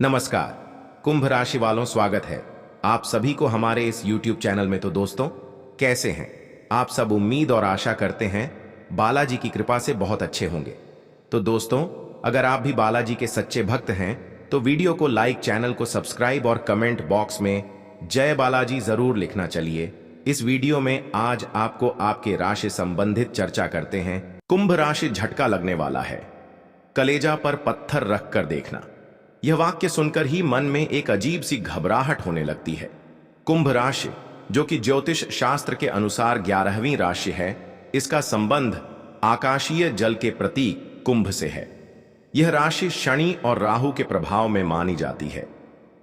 नमस्कार। कुंभ राशि वालों, स्वागत है आप सभी को हमारे इस YouTube चैनल में। तो दोस्तों, कैसे हैं आप सब? उम्मीद और आशा करते हैं बालाजी की कृपा से बहुत अच्छे होंगे। तो दोस्तों, अगर आप भी बालाजी के सच्चे भक्त हैं तो वीडियो को लाइक, चैनल को सब्सक्राइब और कमेंट बॉक्स में जय बालाजी जरूर लिखना। चलिए इस वीडियो में आज आपको आपके राशि संबंधित चर्चा करते हैं। कुंभ राशि झटका लगने वाला है, कलेजा पर पत्थर रखकर देखना। यह वाक्य सुनकर ही मन में एक अजीब सी घबराहट होने लगती है। कुंभ राशि, जो कि ज्योतिष शास्त्र के अनुसार 11वीं राशि है, इसका संबंध आकाशीय जल के प्रतीक कुंभ से है। यह राशि शनि और राहु के प्रभाव में मानी जाती है,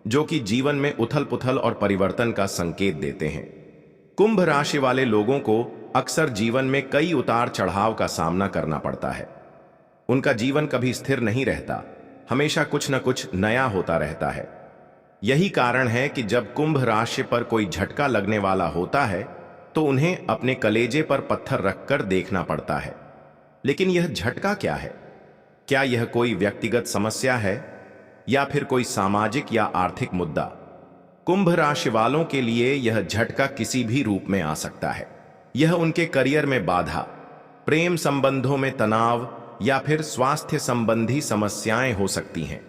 जो कि जीवन में उथल पुथल और परिवर्तन का संकेत देते हैं। कुंभ राशि वाले लोगों को अक्सर जीवन में कई उतार चढ़ाव का सामना करना पड़ता है। उनका जीवन कभी स्थिर नहीं रहता, हमेशा कुछ न कुछ नया होता रहता है। यही कारण है कि जब कुंभ राशि पर कोई झटका लगने वाला होता है तो उन्हें अपने कलेजे पर पत्थर रखकर देखना पड़ता है। लेकिन यह झटका क्या है? क्या यह कोई व्यक्तिगत समस्या है या फिर कोई सामाजिक या आर्थिक मुद्दा? कुंभ राशि वालों के लिए यह झटका किसी भी रूप में आ सकता है। यह उनके करियर में बाधा, प्रेम संबंधों में तनाव या फिर स्वास्थ्य संबंधी समस्याएं हो सकती हैं।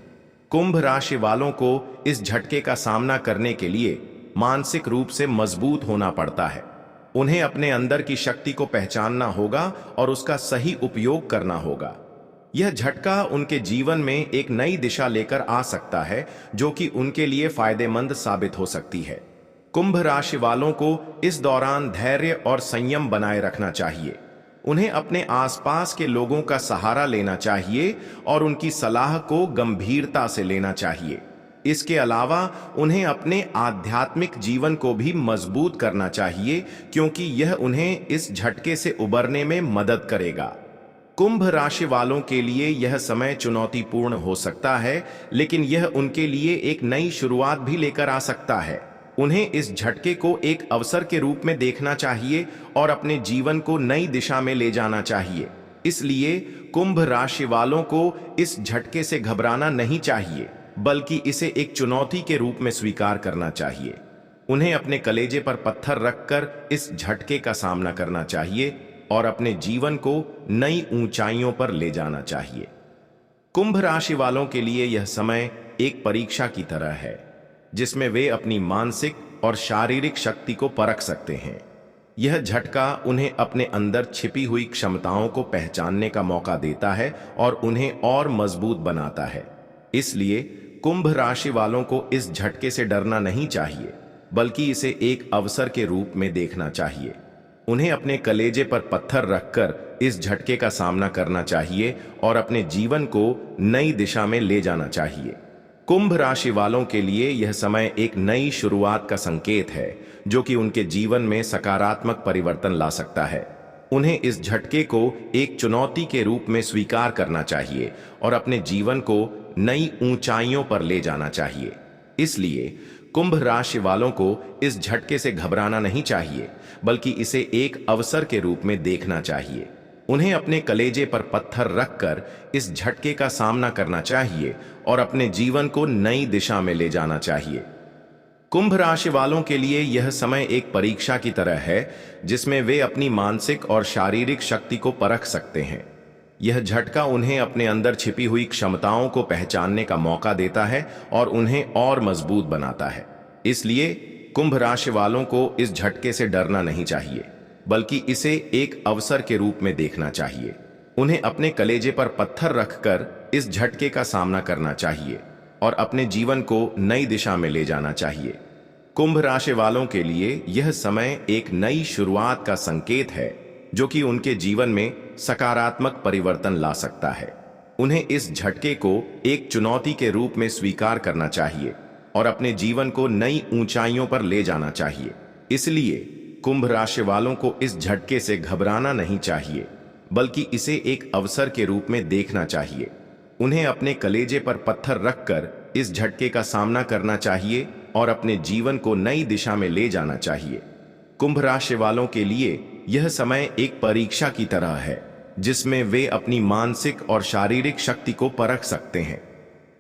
कुंभ राशि वालों को इस झटके का सामना करने के लिए मानसिक रूप से मजबूत होना पड़ता है। उन्हें अपने अंदर की शक्ति को पहचानना होगा और उसका सही उपयोग करना होगा। यह झटका उनके जीवन में एक नई दिशा लेकर आ सकता है, जो कि उनके लिए फायदेमंद साबित हो सकती है। कुंभ राशि वालों को इस दौरान धैर्य और संयम बनाए रखना चाहिए। उन्हें अपने आसपास के लोगों का सहारा लेना चाहिए और उनकी सलाह को गंभीरता से लेना चाहिए। इसके अलावा उन्हें अपने आध्यात्मिक जीवन को भी मजबूत करना चाहिए, क्योंकि यह उन्हें इस झटके से उबरने में मदद करेगा। कुंभ राशि वालों के लिए यह समय चुनौतीपूर्ण हो सकता है, लेकिन यह उनके लिए एक नई शुरुआत भी लेकर आ सकता है। उन्हें इस झटके को एक अवसर के रूप में देखना चाहिए और अपने जीवन को नई दिशा में ले जाना चाहिए। इसलिए कुंभ राशि वालों को इस झटके से घबराना नहीं चाहिए, बल्कि इसे एक चुनौती के रूप में स्वीकार करना चाहिए। उन्हें अपने कलेजे पर पत्थर रखकर इस झटके का सामना करना चाहिए और अपने जीवन को नई ऊंचाइयों पर ले जाना चाहिए। कुंभ राशि वालों के लिए यह समय एक परीक्षा की तरह है, जिसमें वे अपनी मानसिक और शारीरिक शक्ति को परख सकते हैं। यह झटका उन्हें अपने अंदर छिपी हुई क्षमताओं को पहचानने का मौका देता है और उन्हें और मजबूत बनाता है। इसलिए कुंभ राशि वालों को इस झटके से डरना नहीं चाहिए, बल्कि इसे एक अवसर के रूप में देखना चाहिए। उन्हें अपने कलेजे पर पत्थर रखकर इस झटके का सामना करना चाहिए और अपने जीवन को नई दिशा में ले जाना चाहिए। कुंभ राशि वालों के लिए यह समय एक नई शुरुआत का संकेत है, जो कि उनके जीवन में सकारात्मक परिवर्तन ला सकता है। उन्हें इस झटके को एक चुनौती के रूप में स्वीकार करना चाहिए और अपने जीवन को नई ऊंचाइयों पर ले जाना चाहिए। इसलिए कुंभ राशि वालों को इस झटके से घबराना नहीं चाहिए, बल्कि इसे एक अवसर के रूप में देखना चाहिए। उन्हें अपने कलेजे पर पत्थर रखकर इस झटके का सामना करना चाहिए और अपने जीवन को नई दिशा में ले जाना चाहिए। कुंभ राशि वालों के लिए यह समय एक परीक्षा की तरह है, जिसमें वे अपनी मानसिक और शारीरिक शक्ति को परख सकते हैं। यह झटका उन्हें अपने अंदर छिपी हुई क्षमताओं को पहचानने का मौका देता है और उन्हें और मजबूत बनाता है। इसलिए कुंभ राशि वालों को इस झटके से डरना नहीं चाहिए, बल्कि इसे एक अवसर के रूप में देखना चाहिए। उन्हें अपने कलेजे पर पत्थर रखकर इस झटके का सामना करना चाहिए और अपने जीवन को नई दिशा में ले जाना चाहिए। कुंभ राशि वालों के लिए यह समय एक नई शुरुआत का संकेत है, जो कि उनके जीवन में सकारात्मक परिवर्तन ला सकता है। उन्हें इस झटके को एक चुनौती के रूप में स्वीकार करना चाहिए और अपने जीवन को नई ऊंचाइयों पर ले जाना चाहिए। इसलिए कुंभ राशि वालों को इस झटके से घबराना नहीं चाहिए, बल्कि इसे एक अवसर के रूप में देखना चाहिए। उन्हें अपने कलेजे पर पत्थर रखकर इस झटके का सामना करना चाहिए और अपने जीवन को नई दिशा में ले जाना चाहिए। कुंभ राशि वालों के लिए यह समय एक परीक्षा की तरह है, जिसमें वे अपनी मानसिक और शारीरिक शक्ति को परख सकते हैं।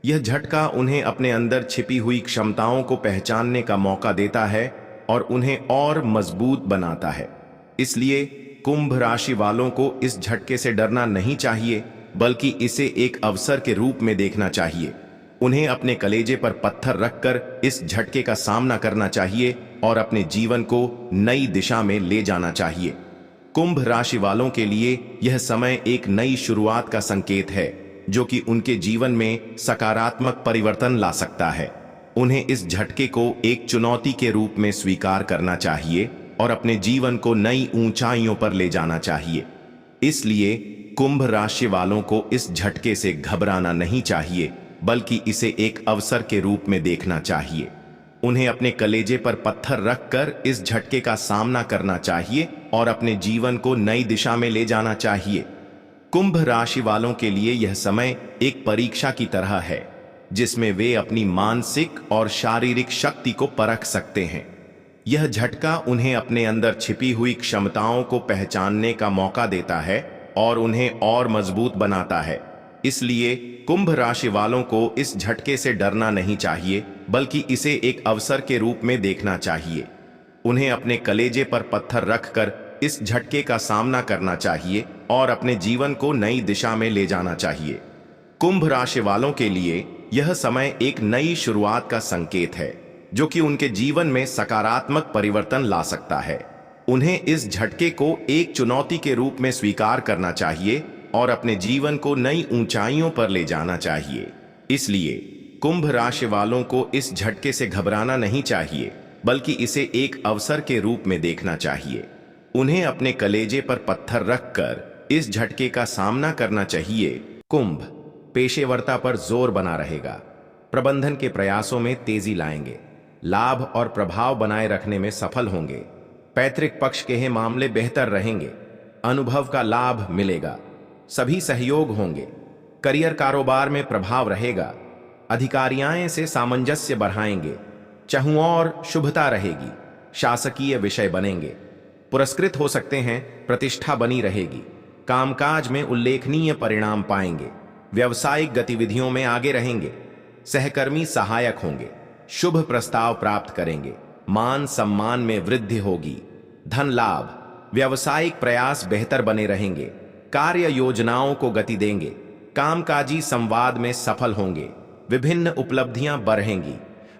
यह झटका उन्हें अपने अंदर छिपी हुई क्षमताओं को पहचानने का मौका देता है और उन्हें और मजबूत बनाता है। इसलिए कुंभ राशि वालों को इस झटके से डरना नहीं चाहिए, बल्कि इसे एक अवसर के रूप में देखना चाहिए। उन्हें अपने कलेजे पर पत्थर रखकर इस झटके का सामना करना चाहिए और अपने जीवन को नई दिशा में ले जाना चाहिए। कुंभ राशि वालों के लिए यह समय एक नई शुरुआत का संकेत है, जो कि उनके जीवन में सकारात्मक परिवर्तन ला सकता है। उन्हें इस झटके को एक चुनौती के रूप में स्वीकार करना चाहिए और अपने जीवन को नई ऊंचाइयों पर ले जाना चाहिए। इसलिए कुंभ राशि वालों को इस झटके से घबराना नहीं चाहिए, बल्कि इसे एक अवसर के रूप में देखना चाहिए। उन्हें अपने कलेजे पर पत्थर रखकर इस झटके का सामना करना चाहिए और अपने जीवन को नई दिशा में ले जाना चाहिए। कुंभ राशि वालों के लिए यह समय एक परीक्षा की तरह है, जिसमें वे अपनी मानसिक और शारीरिक शक्ति को परख सकते हैं। यह झटका उन्हें अपने अंदर छिपी हुई क्षमताओं को पहचानने का मौका देता है और उन्हें और मजबूत बनाता है। इसलिए कुंभ राशि वालों को इस झटके से डरना नहीं चाहिए, बल्कि इसे एक अवसर के रूप में देखना चाहिए। उन्हें अपने कलेजे पर पत्थर रखकर इस झटके का सामना करना चाहिए और अपने जीवन को नई दिशा में ले जाना चाहिए। कुंभ राशि वालों के लिए यह समय एक नई शुरुआत का संकेत है, जो कि उनके जीवन में सकारात्मक परिवर्तन ला सकता है। उन्हें इस झटके को एक चुनौती के रूप में स्वीकार करना चाहिए और अपने जीवन को नई ऊंचाइयों पर ले जाना चाहिए। इसलिए कुंभ राशि वालों को इस झटके से घबराना नहीं चाहिए, बल्कि इसे एक अवसर के रूप में देखना चाहिए। उन्हें अपने कलेजे पर पत्थर रखकर इस झटके का सामना करना चाहिए। कुंभ पेशेवरता पर जोर बना रहेगा, प्रबंधन के प्रयासों में तेजी लाएंगे, लाभ और प्रभाव बनाए रखने में सफल होंगे। पैतृक पक्ष के मामले बेहतर रहेंगे, अनुभव का लाभ मिलेगा, सभी सहयोग होंगे। करियर कारोबार में प्रभाव रहेगा, अधिकारियां से सामंजस्य बढ़ाएंगे, चहुओर शुभता रहेगी, शासकीय विषय बनेंगे, पुरस्कृत हो सकते हैं, प्रतिष्ठा बनी रहेगी, कामकाज में उल्लेखनीय परिणाम पाएंगे, व्यावसायिक गतिविधियों में आगे रहेंगे, सहकर्मी सहायक होंगे, शुभ प्रस्ताव प्राप्त करेंगे, मान सम्मान में वृद्धि होगी, धन लाभ, व्यावसायिक प्रयास बेहतर बने रहेंगे, कार्य योजनाओं को गति देंगे, कामकाजी संवाद में सफल होंगे, विभिन्न उपलब्धियां बढ़ेंगी,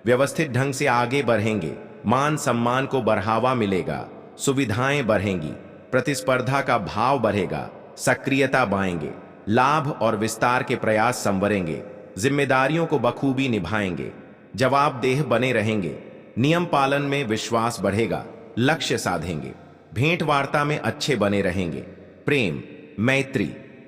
व्यवस्थित ढंग से आगे बढ़ेंगे, मान सम्मान को बढ़ावा मिलेगा, सुविधाएं बढ़ेंगी, प्रतिस्पर्धा का भाव बढ़ेगा, सक्रियता बढ़ाएंगे, लाभ और विस्तार के प्रयास संवरेंगे, जिम्मेदारियों को बखूबी निभाएंगे, जवाबदेह बने रहेंगे, नियम पालन में विश्वास बढ़ेगा, लक्ष्य साधेंगे, भेंट वार्ता में अच्छे बने रहेंगे, प्रेम मैत्री,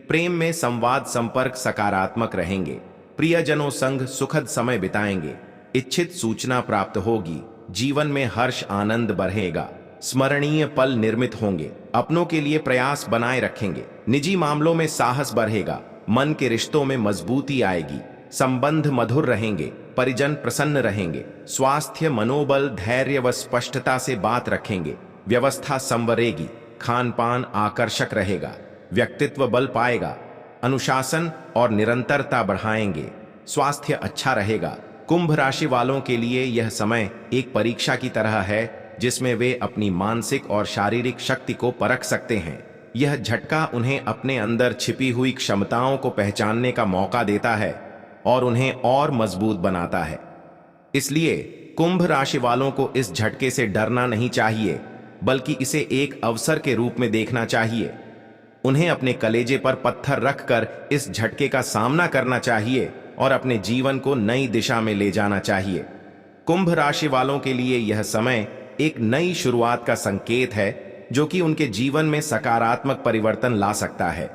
प्रेम में संवाद संपर्क सकारात्मक रहेंगे, प्रियजनों संग सुखद समय बिताएंगे, इच्छित सूचना प्राप्त होगी, जीवन में हर्ष आनंद बढ़ेगा, स्मरणीय पल निर्मित होंगे, अपनों के लिए प्रयास बनाए रखेंगे, निजी मामलों में साहस बढ़ेगा, मन के रिश्तों में मजबूती आएगी, संबंध मधुर रहेंगे, परिजन प्रसन्न रहेंगे, स्वास्थ्य मनोबल धैर्य व स्पष्टता से बात रखेंगे, व्यवस्था संवरेगी, खान पान आकर्षक रहेगा, व्यक्तित्व बल पाएगा, अनुशासन और निरंतरता बढ़ाएंगे, स्वास्थ्य अच्छा रहेगा। कुंभ राशि वालों के लिए यह समय एक परीक्षा की तरह है, जिसमें वे अपनी मानसिक और शारीरिक शक्ति को परख सकते हैं। यह झटका उन्हें अपने अंदर छिपी हुई क्षमताओं को पहचानने का मौका देता है और उन्हें और मजबूत बनाता है। इसलिए कुंभ राशि वालों को इस झटके से डरना नहीं चाहिए, बल्कि इसे एक अवसर के रूप में देखना चाहिए। उन्हें अपने कलेजे पर पत्थर रखकर इस झटके का सामना करना चाहिए और अपने जीवन को नई दिशा में ले जाना चाहिए। कुंभ राशि वालों के लिए यह समय एक नई शुरुआत का संकेत है, जो कि उनके जीवन में सकारात्मक परिवर्तन ला सकता है।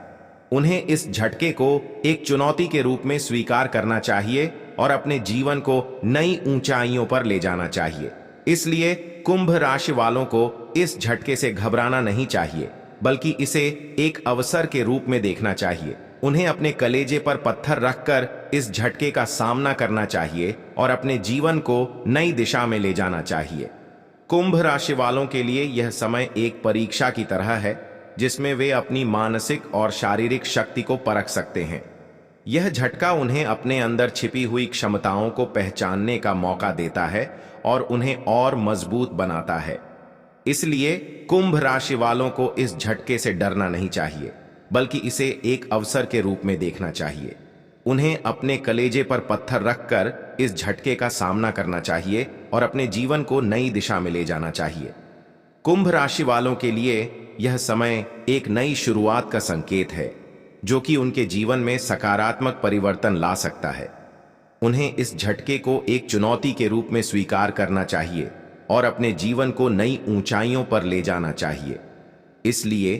उन्हें इस झटके को एक चुनौती के रूप में स्वीकार करना चाहिए और अपने जीवन को नई ऊंचाइयों पर ले जाना चाहिए। इसलिए कुंभ राशि वालों को इस झटके से घबराना नहीं चाहिए, बल्कि इसे एक अवसर के रूप में देखना चाहिए। उन्हें अपने कलेजे पर पत्थर रखकर इस झटके का सामना करना चाहिए और अपने जीवन को नई दिशा में ले जाना चाहिए। कुंभ राशि वालों के लिए यह समय एक परीक्षा की तरह है, जिसमें वे अपनी मानसिक और शारीरिक शक्ति को परख सकते हैं। यह झटका उन्हें अपने अंदर छिपी हुई क्षमताओं को पहचानने का मौका देता है और उन्हें और मजबूत बनाता है। इसलिए कुंभ राशि वालों को इस झटके से डरना नहीं चाहिए, बल्कि इसे एक अवसर के रूप में देखना चाहिए। उन्हें अपने कलेजे पर पत्थर रखकर इस झटके का सामना करना चाहिए और अपने जीवन को नई दिशा में ले जाना चाहिए। कुंभ राशि वालों के लिए यह समय एक नई शुरुआत का संकेत है, जो कि उनके जीवन में सकारात्मक परिवर्तन ला सकता है। उन्हें इस झटके को एक चुनौती के रूप में स्वीकार करना चाहिए और अपने जीवन को नई ऊंचाइयों पर ले जाना चाहिए। इसलिए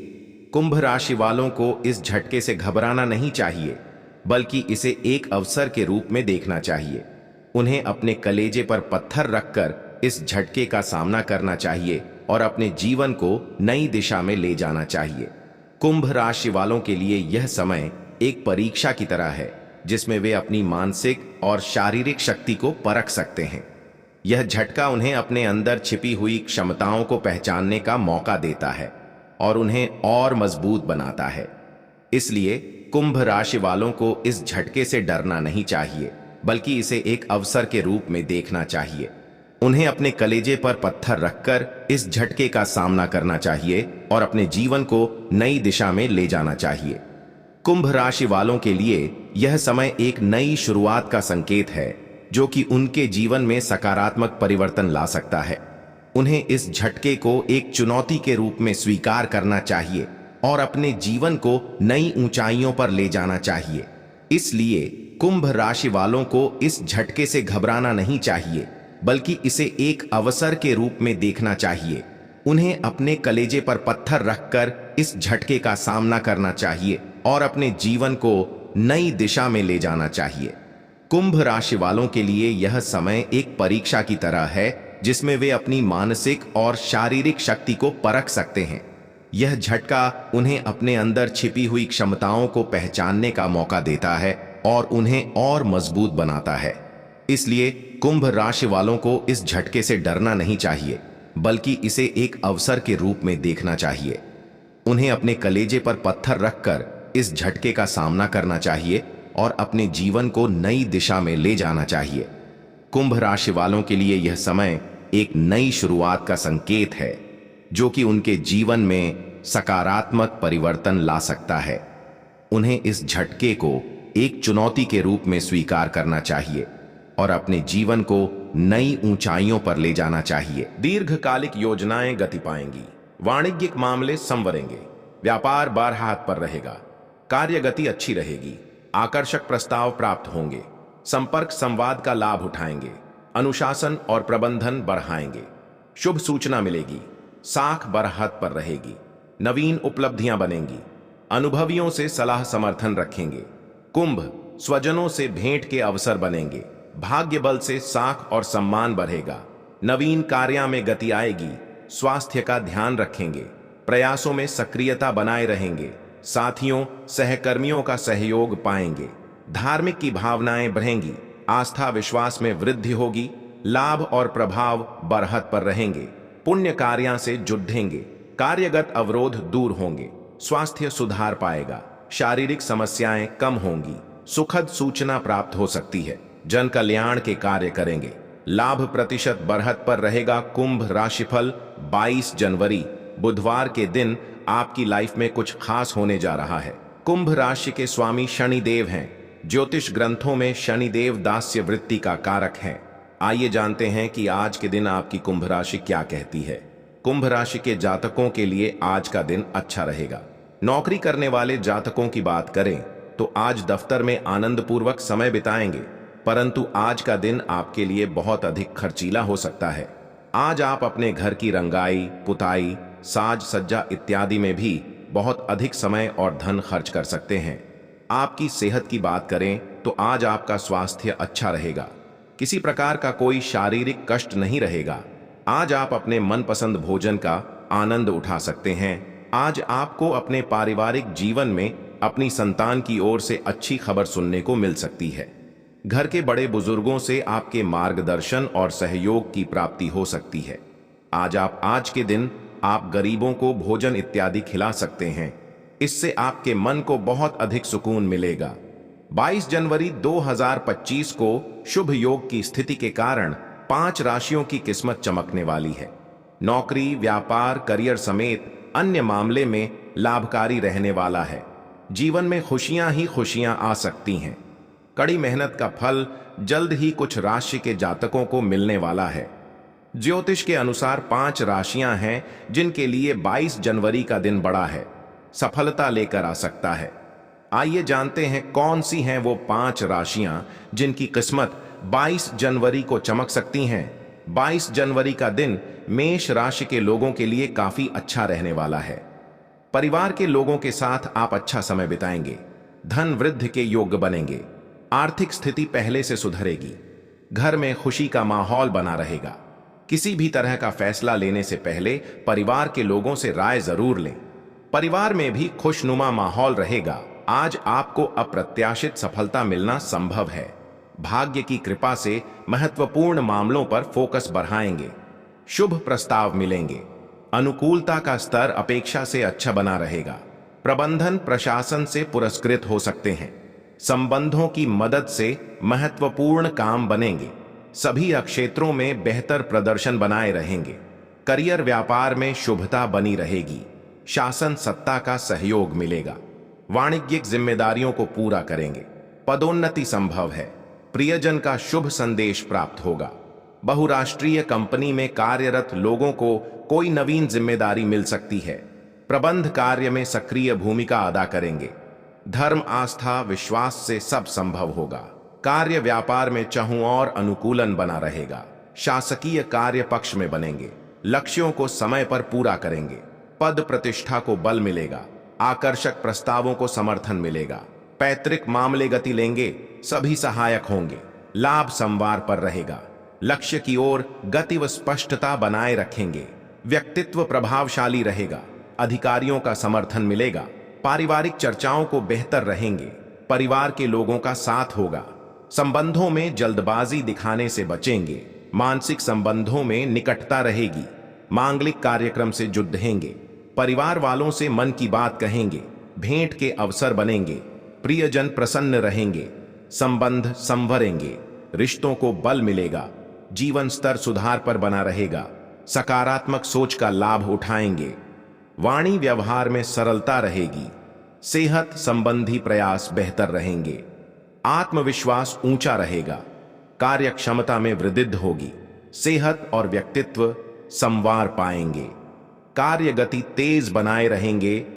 कुंभ राशि वालों को इस झटके से घबराना नहीं चाहिए, बल्कि इसे एक अवसर के रूप में देखना चाहिए। उन्हें अपने कलेजे पर पत्थर रखकर इस झटके का सामना करना चाहिए और अपने जीवन को नई दिशा में ले जाना चाहिए। कुंभ राशि वालों के लिए यह समय एक परीक्षा की तरह है, जिसमें वे अपनी मानसिक और शारीरिक शक्ति को परख सकते हैं। यह झटका उन्हें अपने अंदर छिपी हुई क्षमताओं को पहचानने का मौका देता है और उन्हें और मजबूत बनाता है। इसलिए कुंभ राशि वालों को इस झटके से डरना नहीं चाहिए, बल्कि इसे एक अवसर के रूप में देखना चाहिए। उन्हें अपने कलेजे पर पत्थर रखकर इस झटके का सामना करना चाहिए और अपने जीवन को नई दिशा में ले जाना चाहिए। कुंभ राशि वालों के लिए यह समय एक नई शुरुआत का संकेत है, जो कि उनके जीवन में सकारात्मक परिवर्तन ला सकता है। उन्हें इस झटके को एक चुनौती के रूप में स्वीकार करना चाहिए और अपने जीवन को नई ऊंचाइयों पर ले जाना चाहिए। इसलिए कुंभ राशि वालों को इस झटके से घबराना नहीं चाहिए, बल्कि इसे एक अवसर के रूप में देखना चाहिए। उन्हें अपने कलेजे पर पत्थर रखकर इस झटके का सामना करना चाहिए और अपने जीवन को नई दिशा में ले जाना चाहिए। कुंभ राशि वालों के लिए यह समय एक परीक्षा की तरह है, जिसमें वे अपनी मानसिक और शारीरिक शक्ति को परख सकते हैं। यह झटका उन्हें अपने अंदर छिपी हुई क्षमताओं को पहचानने का मौका देता है और उन्हें और मजबूत बनाता है। इसलिए कुंभ राशि वालों को इस झटके से डरना नहीं चाहिए, बल्कि इसे एक अवसर के रूप में देखना चाहिए। उन्हें अपने कलेजे पर पत्थर रखकर इस झटके का सामना करना चाहिए और अपने जीवन को नई दिशा में ले जाना चाहिए। कुंभ राशि वालों के लिए यह समय एक नई शुरुआत का संकेत है, जो कि उनके जीवन में सकारात्मक परिवर्तन ला सकता है। उन्हें इस झटके को एक चुनौती के रूप में स्वीकार करना चाहिए और अपने जीवन को नई ऊंचाइयों पर ले जाना चाहिए। दीर्घकालिक योजनाएं गति पाएंगी, वाणिज्यिक मामले संवरेंगे, व्यापार बारहात पर रहेगा, कार्य गति अच्छी रहेगी, आकर्षक प्रस्ताव प्राप्त होंगे, संपर्क संवाद का लाभ उठाएंगे, अनुशासन और प्रबंधन बढ़ाएंगे, शुभ सूचना मिलेगी, साख बरहत पर रहेगी, नवीन उपलब्धियां बनेंगी, अनुभवियों से सलाह समर्थन रखेंगे। कुंभ स्वजनों से भेंट के अवसर बनेंगे, भाग्य बल से साख और सम्मान बढ़ेगा, नवीन कार्यों में गति आएगी, स्वास्थ्य का ध्यान रखेंगे, प्रयासों में सक्रियता बनाए रहेंगे, साथियों सहकर्मियों का सहयोग पाएंगे, धार्मिक की भावनाएं बढ़ेंगी, आस्था विश्वास में वृद्धि होगी, लाभ और प्रभाव बरहत पर रहेंगे, पुण्य कार्यों से जुड़ेंगे, कार्यगत अवरोध दूर होंगे, स्वास्थ्य सुधार पाएगा, शारीरिक समस्याएं कम होंगी, सुखद सूचना प्राप्त हो सकती है, जन कल्याण के कार्य करेंगे, लाभ प्रतिशत बढ़त पर रहेगा। कुंभ राशिफल 22 जनवरी बुधवार के दिन आपकी लाइफ में कुछ खास होने जा रहा है। कुंभ राशि के स्वामी शनिदेव हैं। ज्योतिष ग्रंथों में शनिदेव दास्य वृत्ति का कारक है। आइए जानते हैं कि आज के दिन आपकी कुंभ राशि क्या कहती है। कुंभ राशि के जातकों के लिए आज का दिन अच्छा रहेगा। नौकरी करने वाले जातकों की बात करें तो आज दफ्तर में आनंदपूर्वक समय बिताएंगे, परंतु आज का दिन आपके लिए बहुत अधिक खर्चीला हो सकता है। आज आप अपने घर की रंगाई, पुताई, साज सज्जा इत्यादि में भी बहुत अधिक समय और धन खर्च कर सकते हैं। आपकी सेहत की बात करें तो आज आपका स्वास्थ्य अच्छा रहेगा। किसी प्रकार का कोई शारीरिक कष्ट नहीं रहेगा। आज आप अपने मनपसंद भोजन का आनंद उठा सकते हैं। आज आपको अपने पारिवारिक जीवन में अपनी संतान की ओर से अच्छी खबर सुनने को मिल सकती है। घर के बड़े बुजुर्गों से आपके मार्गदर्शन और सहयोग की प्राप्ति हो सकती है। आज के दिन आप गरीबों को भोजन इत्यादि खिला सकते हैं। इससे आपके मन को बहुत अधिक सुकून मिलेगा। 22 जनवरी 2025 को शुभ योग की स्थिति के कारण 5 राशियों की किस्मत चमकने वाली है। नौकरी, व्यापार, करियर समेत अन्य मामले में लाभकारी रहने वाला है। जीवन में खुशियां ही खुशियां आ सकती हैं। कड़ी मेहनत का फल जल्द ही कुछ राशि के जातकों को मिलने वाला है। ज्योतिष के अनुसार 5 राशियां हैं जिनके लिए 22 जनवरी का दिन बड़ा है, सफलता लेकर आ सकता है। आइए जानते हैं कौन सी हैं वो 5 राशियां जिनकी किस्मत 22 जनवरी को चमक सकती हैं। 22 जनवरी का दिन मेष राशि के लोगों के लिए काफी अच्छा रहने वाला है। परिवार के लोगों के साथ आप अच्छा समय बिताएंगे। धन वृद्धि के योग्य बनेंगे। आर्थिक स्थिति पहले से सुधरेगी। घर में खुशी का माहौल बना रहेगा। किसी भी तरह का फैसला लेने से पहले परिवार के लोगों से राय जरूर लें। परिवार में भी खुशनुमा माहौल रहेगा। आज आपको अप्रत्याशित सफलता मिलना संभव है। भाग्य की कृपा से महत्वपूर्ण मामलों पर फोकस बढ़ाएंगे। शुभ प्रस्ताव मिलेंगे। अनुकूलता का स्तर अपेक्षा से अच्छा बना रहेगा। प्रबंधन प्रशासन से पुरस्कृत हो सकते हैं। संबंधों की मदद से महत्वपूर्ण काम बनेंगे। सभी क्षेत्रों में बेहतर प्रदर्शन बनाए रहेंगे। करियर व्यापार में शुभता बनी रहेगी। शासन सत्ता का सहयोग मिलेगा। वाणिज्यिक जिम्मेदारियों को पूरा करेंगे। पदोन्नति संभव है। प्रियजन का शुभ संदेश प्राप्त होगा। बहुराष्ट्रीय कंपनी में कार्यरत लोगों को कोई नवीन जिम्मेदारी मिल सकती है। प्रबंध कार्य में सक्रिय भूमिका अदा करेंगे। धर्म, आस्था, विश्वास से सब संभव होगा। कार्य व्यापार में चाहूं और अनुकूलन बना रहेगा। शासकीय कार्य पक्ष में बनेंगे। लक्ष्यों को समय पर पूरा करेंगे। पद प्रतिष्ठा को बल मिलेगा। आकर्षक प्रस्तावों को समर्थन मिलेगा। पैतृक मामले गति लेंगे। सभी सहायक होंगे। लाभ संवार पर रहेगा। लक्ष्य की ओर गति व स्पष्टता बनाए रखेंगे। व्यक्तित्व प्रभावशाली रहेगा। अधिकारियों का समर्थन मिलेगा। पारिवारिक चर्चाओं को बेहतर रहेंगे। परिवार के लोगों का साथ होगा। संबंधों में जल्दबाजी दिखाने से बचेंगे। मानसिक संबंधों में निकटता रहेगी। मांगलिक कार्यक्रम से जुड़ेंगे। परिवार वालों से मन की बात कहेंगे। भेंट के अवसर बनेंगे। प्रियजन प्रसन्न रहेंगे। संबंध संवरेंगे। रिश्तों को बल मिलेगा। जीवन स्तर सुधार पर बना रहेगा। सकारात्मक सोच का लाभ उठाएंगे। वाणी व्यवहार में सरलता रहेगी। सेहत संबंधी प्रयास बेहतर रहेंगे। आत्मविश्वास ऊंचा रहेगा। कार्य क्षमता में वृद्धि होगी। सेहत और व्यक्तित्व संवार पाएंगे। कार्य गति तेज बनाए रहेंगे।